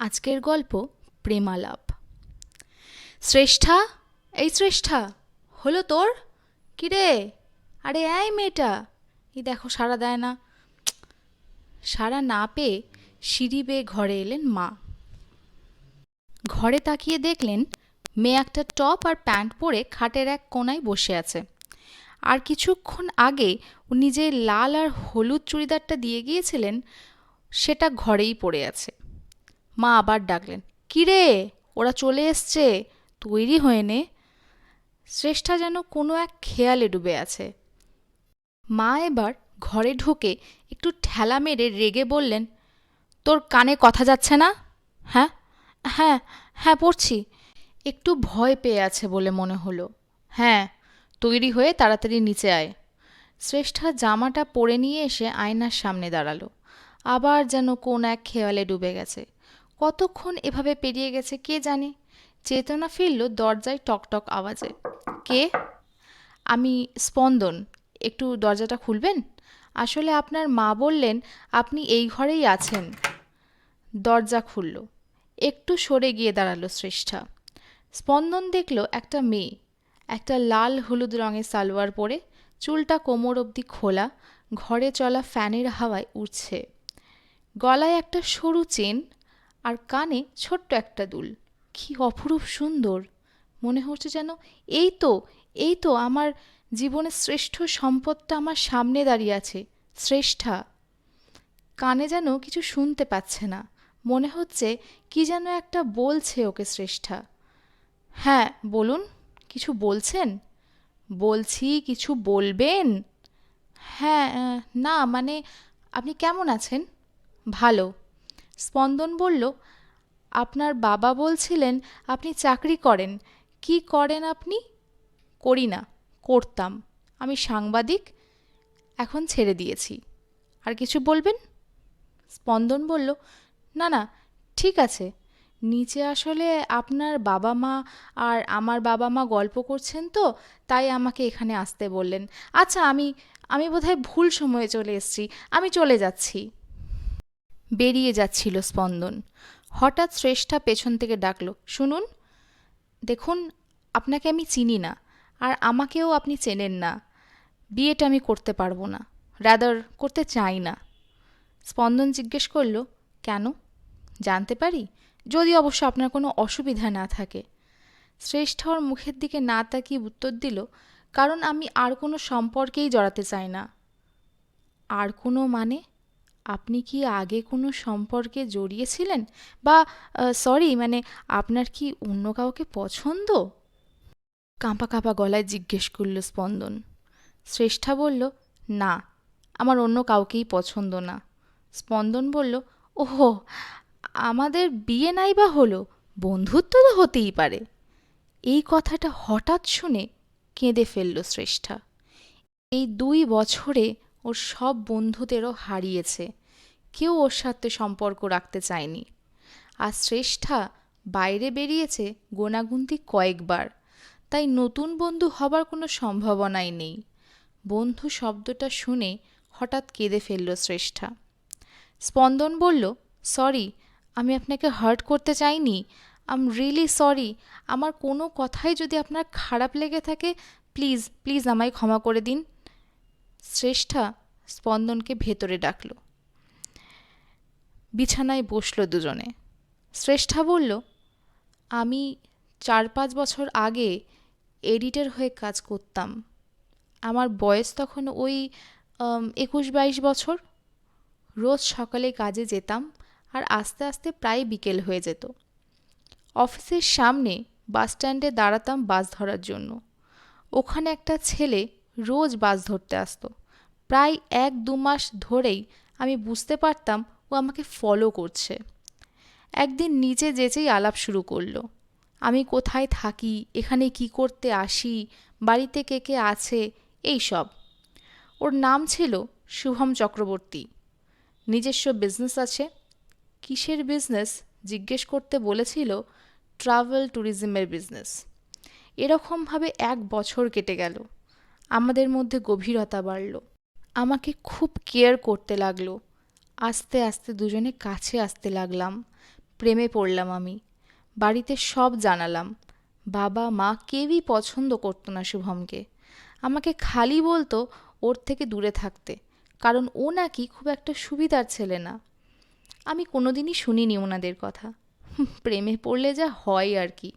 আজকের গল্প প্রেমালাপ। শ্রেষ্ঠা, এই শ্রেষ্ঠা, হলো তোর? কিরে? আরে এই মেয়েটা, এই দেখো সাড়া দেয় না। সাড়া না পেয়ে সিঁড়ি বেয়ে ঘরে এলেন মা। ঘরে তাকিয়ে দেখলেন মেয়ে একটা টপ আর প্যান্ট পরে খাটের এক কোণায় বসে আছে। আর কিছুক্ষণ আগে উনি যে লাল আর হলুদ চুড়িদারটা দিয়ে গিয়েছিলেন সেটা ঘরেই পড়ে আছে। মা আবার ডাকলেন, কিরে, ওরা চলে এসছে, তৈরি হয়ে নে। শ্রেষ্ঠা যেন কোনো এক খেয়ালে ডুবে আছে। মা এবার ঘরে ঢুকে একটু ঠেলা মেরে রেগে বললেন, তোর কানে কথা যাচ্ছে না? হ্যাঁ, হ্যাঁ, হ্যাঁ পড়ছি। একটু ভয় পেয়ে আছে বলে মনে হলো। হ্যাঁ, তৈরি হয়ে তাড়াতাড়ি নিচে আয়। শ্রেষ্ঠা জামাটা পরে নিয়ে এসে আয়নার সামনে দাঁড়ালো। আবার যেন কোন এক খেয়ালে ডুবে গেছে। কতক্ষণ এভাবে পেরিয়ে গেছে কে জানে। চেতনা ফিরল দরজায় টকটক আওয়াজে। কে? আমি স্পন্দন। একটু দরজাটা খুলবেন? আসলে আপনার মা বললেন আপনি এই ঘরেই আছেন। দরজা খুলল। একটু সরে গিয়ে দাঁড়ালো শ্রেষ্ঠা। স্পন্দন দেখল একটা মেয়ে, একটা লাল হলুদ রঙের সালোয়ার পরে, চুলটা কোমর অবধি খোলা, ঘরে চলা ফ্যানের হাওয়ায় উড়ছে। গলায় একটা সরু চেন আর কানে ছোট্ট একটা দুল। কি অপরূপ সুন্দর! মনে হচ্ছে যেন এই তো, এই তো আমার জীবনের শ্রেষ্ঠ সম্পদটা আমার সামনে দাঁড়িয়ে আছে। শ্রেষ্ঠা। কানে যেন কিছু শুনতে পাচ্ছে না। মনে হচ্ছে কি যেন একটা বলছে ওকে শ্রেষ্ঠা। হ্যাঁ বলুন, কিছু বলছেন? বলছি কিছু বলবেন? হ্যাঁ, না মানে আপনি কেমন আছেন? ভালো। স্পন্দন বলল, আপনার বাবা বলছিলেন আপনি চাকরি করেন। কি করেন আপনি? করি না, করতাম। আমি সাংবাদিক, এখন ছেড়ে দিয়েছি। আর কিছু বলবেন? স্পন্দন বলল, না না, ঠিক আছে। নিচে আসলে আপনার বাবা মা আর আমার বাবা মা গল্প করছেন তো, তাই আমাকে এখানে আসতে বললেন। আচ্ছা, আমি আমি বোধহয় ভুল সময়ে চলে এসেছি। আমি চলে যাচ্ছি। বেরিয়ে যাচ্ছিল স্পন্দন। হঠাৎ শ্রেষ্ঠা পেছন থেকে ডাকল, শুনুন। দেখুন, আপনাকে আমি চিনি না, আর আমাকেও আপনি চেনেন না। বিয়েটা আমি করতে পারবো না, রাদার করতে চাই না। স্পন্দন জিজ্ঞেস করল, কেন? জানতে পারি? যদি অবশ্য আপনার কোনো অসুবিধা না থাকে। শ্রেষ্ঠা ওর মুখের দিকে না তাকিয়ে উত্তর দিল, কারণ আমি আর কোনো সম্পর্কেই জড়াতে চাই না। আর কোনো মানে? আপনি কি আগে কোনো সম্পর্কে জড়িয়েছিলেন? বা সরি, মানে আপনার কি অন্য কাউকে পছন্দ? কাঁপা কাঁপা গলায় জিজ্ঞেস করল স্পন্দন। শ্রেষ্ঠা বলল, না, আমার অন্য কাউকেই পছন্দ না। স্পন্দন বলল, ওহো, আমাদের বিয়ে নাই বা হলো, বন্ধুত্ব তো হতেই পারে। এই কথাটা হঠাৎ শুনে কেঁদে ফেলল শ্রেষ্ঠা। এই 2 বছরে ওর সব বন্ধুদেরও হারিয়েছে। কেউ ওর সাথে সম্পর্ক রাখতে চায়নি। আর শ্রেষ্ঠা বাইরে বেরিয়েছে গোনাগুনতি কয়েকবার, তাই নতুন বন্ধু হবার কোনো সম্ভাবনাই নেই। বন্ধু শব্দটা শুনে হঠাৎ কেঁদে ফেলল শ্রেষ্ঠা। স্পন্দন বলল, সরি, আমি আপনাকে হার্ট করতে চাইনি। I am really sorry. আমার কোনো কথাই যদি আপনার খারাপ লেগে থাকে, প্লিজ প্লিজ আমায় ক্ষমা করে দিন। শ্রেষ্ঠা স্পন্দনকে ভেতরে ডাকল। বিছানায় বসল দুজনে। শ্রেষ্ঠা বলল, আমি 4-5 বছর আগে এডিটর হয়ে কাজ করতাম। আমার বয়স তখন ওই 21-22 বছর। রোজ সকালে কাজে যেতাম, আর আস্তে আস্তে প্রায় বিকেল হয়ে যেত। অফিসের সামনে বাসস্ট্যান্ডে দাঁড়াতাম বাস ধরার জন্য। ওখানে একটা ছেলে রোজ বাস ধরতে আসতো। প্রায় 1-2 মাস ধরেই আমি বুঝতে পারতাম ও আমাকে ফলো করছে। একদিন নিচে যেচেই আলাপ শুরু করলো। আমি কোথায় থাকি, এখানে কি করতে আসি, বাড়িতে কে কে আছে, এই সব। ওর নাম ছিল শুভম চক্রবর্তী। নিজস্ব বিজনেস আছে। কিসের বিজনেস জিজ্ঞেস করতে বলেছিল, ট্রাভেল ট্যুরিজমের বিজনেস। এরকমভাবে 1 বছর কেটে গেল। আমাদের মধ্যে গভীরতা বাড়ল। আমাকে খুব কেয়ার করতে লাগলো। আস্তে আস্তে দুজনে কাছে আসতে লাগলাম। প্রেমে পড়লাম আমি। বাড়িতে সব জানালাম। বাবা মা কেউই পছন্দ করতো না শুভমকে। আমাকে খালি বলতো ওর থেকে দূরে থাকতে, কারণ ও নাকি খুব একটা সুবিধার ছেলে না। আমি কোনোদিনই শুনিনি ওনাদের কথা। প্রেমে পড়লে যা হয় আর কি।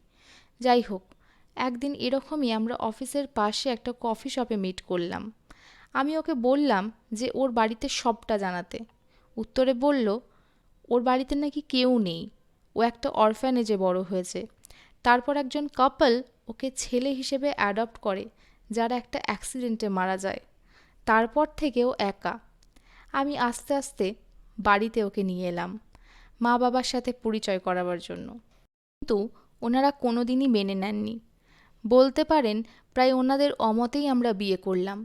যাই হোক, একদিন এরকমই আমরা অফিসের পাশে একটা কফি শপে মিট করলাম। আমি ওকে বললাম যে ওর বাড়িতে সবটা জানাতে। উত্তরে বলল ওর বাড়িতে নাকি কেউ নেই, ও একটা অরফ্যানেজে বড় হয়েছে। তারপর একজন কাপল ওকে ছেলে হিসেবে অ্যাডপ্ট করে, যারা একটা অ্যাক্সিডেন্টে মারা যায়। তারপর থেকে ও একা। আমি আস্তে আস্তে বাড়িতে ওকে নিয়ে এলাম মা বাবার সাথে পরিচয় করাবার জন্য, কিন্তু ওনারা কোনোদিনই মেনে নেননি। বলতে পারেন প্রায় ওনাদের অমতেই আমরা বিয়ে করলাম।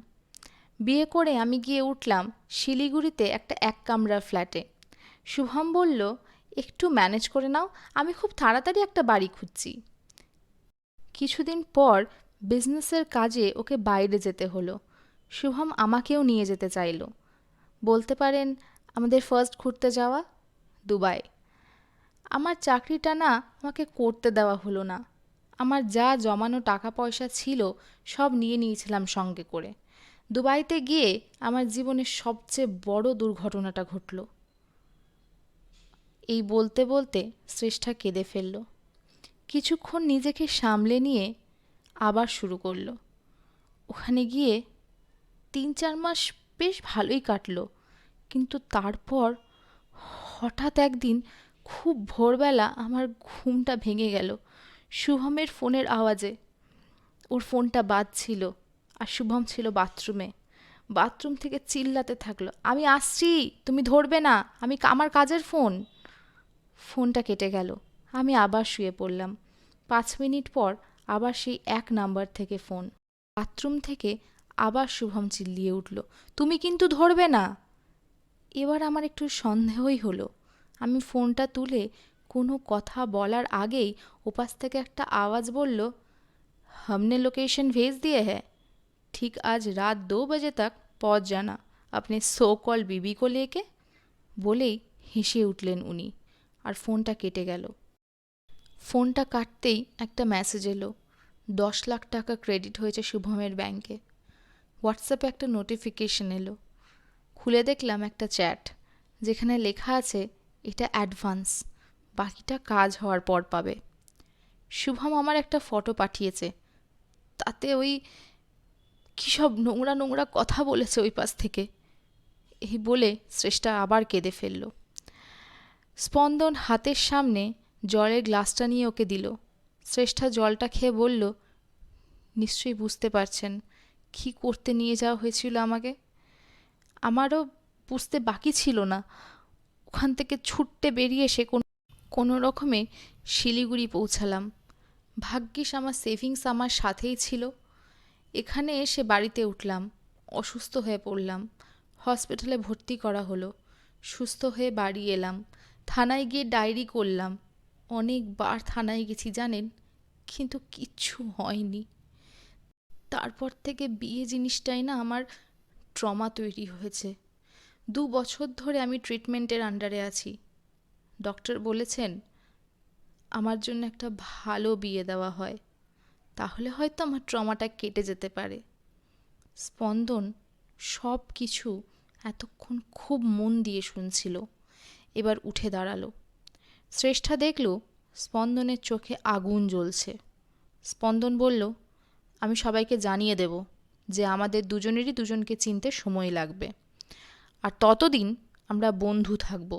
বিয়ে করে আমি গিয়ে উঠলাম শিলিগুড়িতে একটা এক কামরার ফ্ল্যাটে। শুভম বলল, একটু ম্যানেজ করে নাও, আমি খুব তাড়াতাড়ি একটা বাড়ি খুঁজছি। কিছুদিন পর বিজনেসের কাজে ওকে বাইরে যেতে হলো। শুভম আমাকেও নিয়ে যেতে চাইলো। বলতে পারেন আমাদের ফার্স্ট ঘুরতে যাওয়া দুবাই। আমার চাকরিটা না আমাকে করতে দেওয়া হলো না। আমার যা জমানো টাকা পয়সা ছিল সব নিয়ে নিয়েছিলাম সঙ্গে করে। দুবাইতে গিয়ে আমার জীবনের সবচেয়ে বড় দুর্ঘটনাটা ঘটল। এই বলতে বলতে শ্রেষ্ঠা কেঁদে ফেলল। কিছুক্ষণ নিজেকে সামলে নিয়ে আবার শুরু করলো। ওখানে গিয়ে 3-4 মাস বেশ ভালোই কাটলো, কিন্তু তারপর হঠাৎ একদিন খুব ভোরবেলা আমার ঘুমটা ভেঙে গেল শুভমের ফোনের আওয়াজে। ওর ফোনটা বাজছিল আর শুভম ছিল বাথরুমে। বাথরুম থেকে চিল্লাতে থাকলো, আমি আসছি, তুমি ধরবে না, আমার কাজের ফোন। ফোনটা কেটে গেল। আমি আবার শুয়ে পড়লাম। 5 মিনিট পর আবার সেই এক নাম্বার থেকে ফোন। বাথরুম থেকে আবার শুভম চিল্লিয়ে উঠল, তুমি কিন্তু ধরবে না। এবার আমার একটু সন্দেহই হলো। আমি ফোনটা তুলে কোনো কথা বলার আগেই ওপাশ থেকে একটা আওয়াজ বলল, हमने लोकेशन भेज दिए है, ठीक आज रात 2 बजे तक पहुंच जाना अपने सो कॉल बीबी को लेके। বলেই হেসে উঠলেন উনি, আর ফোনটা কেটে গেল। ফোনটা কাটতেই একটা মেসেজ এলো, 10 লাখ টাকা ক্রেডিট হয়েছে শুভমের ব্যাংকে। হোয়াটসঅ্যাপে একটা নোটিফিকেশন এলো। খুলে দেখলাম একটা চ্যাট, যেখানে লেখা আছে এটা অ্যাডভান্স, বাকিটা কাজ হওয়ার পর পাবে। শুভম আমার একটা ফটো পাঠিয়েছে, তাতে ওই কী সব নোংরা নোংরা কথা বলেছে ওই পাশ থেকে। এই বলে শ্রেষ্ঠা আবার কেঁদে ফেলল। স্পন্দন হাতের সামনে জলের গ্লাসটা নিয়ে ওকে দিল। শ্রেষ্ঠা জলটা খেয়ে বলল, নিশ্চয়ই বুঝতে পারছেন কী করতে নিয়ে যাওয়া হয়েছিল আমাকে। আমারও বুঝতে বাকি ছিল না। ওখান থেকে ছুট্টে বেরিয়ে এসে কোনো রকমে শিলিগুড়ি পৌঁছালাম। ভাগ্যিস আমার সেভিংস আমার সাথেই ছিল। এখানে এসে বাড়িতে উঠলাম, অসুস্থ হয়ে পড়লাম। হসপিটালে ভর্তি করা হলো। সুস্থ হয়ে বাড়ি এলাম। থানায় গিয়ে ডায়েরি করলাম। অনেকবার থানায় গেছি জানেন, কিন্তু কিচ্ছু হয়নি। তারপর থেকে বিয়ে জিনিসটাই না আমার ট্রমা তৈরি হয়েছে। 2 বছর ধরে আমি ট্রিটমেন্টের আন্ডারে আছি। ডক্টর বলেছেন আমার জন্য একটা ভালো বিয়ে দেওয়া হয়, তাহলে হয়তো আমার ট্রমাটা কেটে যেতে পারে। স্পন্দন সব কিছু এতক্ষণ খুব মন দিয়ে শুনছিল। এবার উঠে দাঁড়ালো। শ্রেষ্ঠা দেখল স্পন্দনের চোখে আগুন জ্বলছে। স্পন্দন বলল, আমি সবাইকে জানিয়ে দেব যে আমাদের দুজনেরই দুজনকে চিনতে সময় লাগবে, আর ততদিন আমরা বন্ধু থাকব।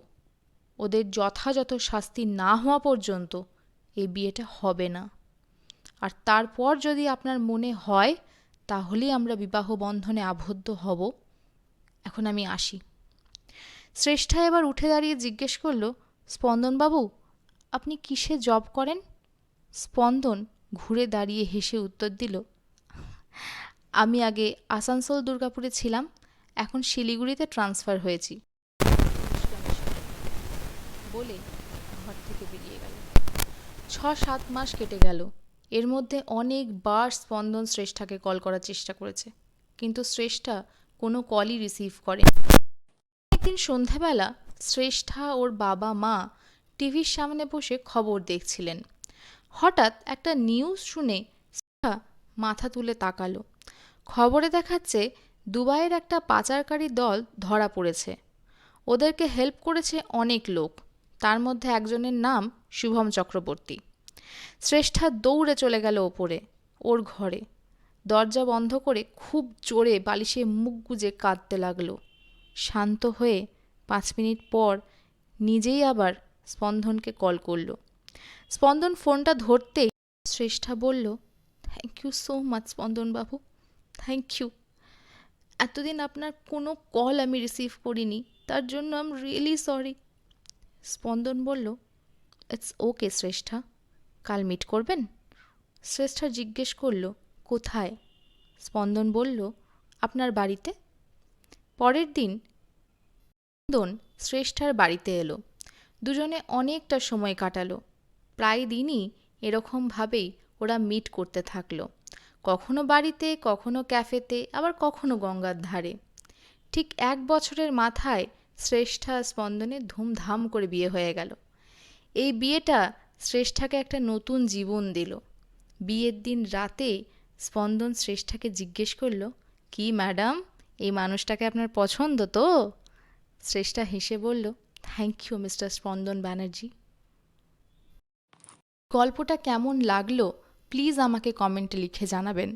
ওদের যথাযথ শাস্তি না হওয়া পর্যন্ত এই বিয়েটা হবে না। আর তারপর যদি আপনার মনে হয় তাহলেই আমরা বিবাহ বন্ধনে আবদ্ধ হব। এখন আমি আসি। শ্রেষ্ঠা এবার উঠে দাঁড়িয়ে জিজ্ঞেস করল, স্পন্দনবাবু আপনি কিসে জব করেন? স্পন্দন ঘুরে দাঁড়িয়ে হেসে উত্তর দিল, আমি আগে আসানসোল দুর্গাপুরে ছিলাম, এখন শিলিগুড়িতে ট্রান্সফার হয়েছি। বলে ঘর থেকে বেরিয়ে গেল। 6-7 মাস কেটে গেল। এর মধ্যে অনেকবার স্পন্দন শ্রেষ্ঠাকে কল করার চেষ্টা করেছে, কিন্তু শ্রেষ্ঠা কোনো কলই রিসিভ করে। একদিন সন্ধ্যাবেলা শ্রেষ্ঠা ওর বাবা মা টিভির সামনে বসে খবর দেখছিলেন। হঠাৎ একটা নিউজ শুনে শ্রেষ্ঠা মাথা তুলে তাকালো। খবরে দেখাচ্ছে দুবাইয়ের একটা পাচারকারী দল ধরা পড়েছে। ওদেরকে হেল্প করেছে অনেক লোক, তার মধ্যে একজনের নাম শুভম চক্রবর্তী। শ্রেষ্ঠা দৌড়ে চলে গেল ওপরে, ওর ঘরে। দরজা বন্ধ করে খুব জোরে বালিশে মুখ গুজে কাঁদতে লাগলো। শান্ত হয়ে 5 মিনিট পর নিজেই আবার স্পন্দনকে কল করলো। স্পন্দন ফোনটা ধরতেই শ্রেষ্ঠা বলল, থ্যাংক ইউ সো মাচ স্পন্দনবাবু, থ্যাংক ইউ। এতদিন আপনার কোনো কল আমি রিসিভ করিনি, তার জন্য আই এম রিয়েলি সরি। স্পন্দন বলল, ইটস ওকে শ্রেষ্ঠা, কাল মিট করবেন? শ্রেষ্ঠা জিজ্ঞেস করল, কোথায়? স্পন্দন বলল, আপনার বাড়িতে। পরের দিন স্পন্দন শ্রেষ্ঠার বাড়িতে এলো। দুজনে অনেকটা সময় কাটালো। প্রায় দিনই এরকমভাবেই ওরা মিট করতে থাকলো, কখনো বাড়িতে, কখনো ক্যাফেতে, আবার কখনো গঙ্গার ধারে। ঠিক 1 বছরের মাথায় শ্রেষ্ঠা স্পন্দনের ধুমধাম করে বিয়ে হয়ে গেল। এই বিয়েটা শ্রেষ্ঠাকে একটা নতুন জীবন দিল। বিয়ের দিন রাতে স্পন্দন শ্রেষ্ঠাকে জিজ্ঞেস করল, কি ম্যাডাম, এই মানুষটাকে আপনার পছন্দ তো? শ্রেষ্ঠা হেসে বলল, থ্যাংক ইউ মিস্টার স্পন্দন ব্যানার্জি। গল্পটা কেমন লাগলো প্লিজ আমাকে কমেন্টে লিখে জানাবেন।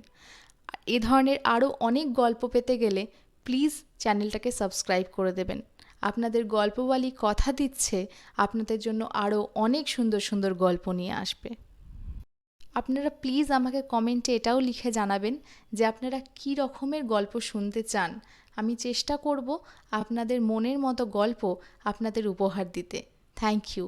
এ ধরনের আরও অনেক গল্প পেতে গেলে প্লিজ চ্যানেলটাকে সাবস্ক্রাইব করে দেবেন। আপনাদের গল্পওয়ালি কথা দিচ্ছে আপনাদের জন্য আরও অনেক সুন্দর সুন্দর গল্প নিয়ে আসবে। আপনারা প্লিজ আমাকে কমেন্টে এটাও লিখে জানাবেন যে আপনারা কী রকমের গল্প শুনতে চান। আমি চেষ্টা করব আপনাদের মনের মতো গল্প আপনাদের উপহার দিতে। Thank you.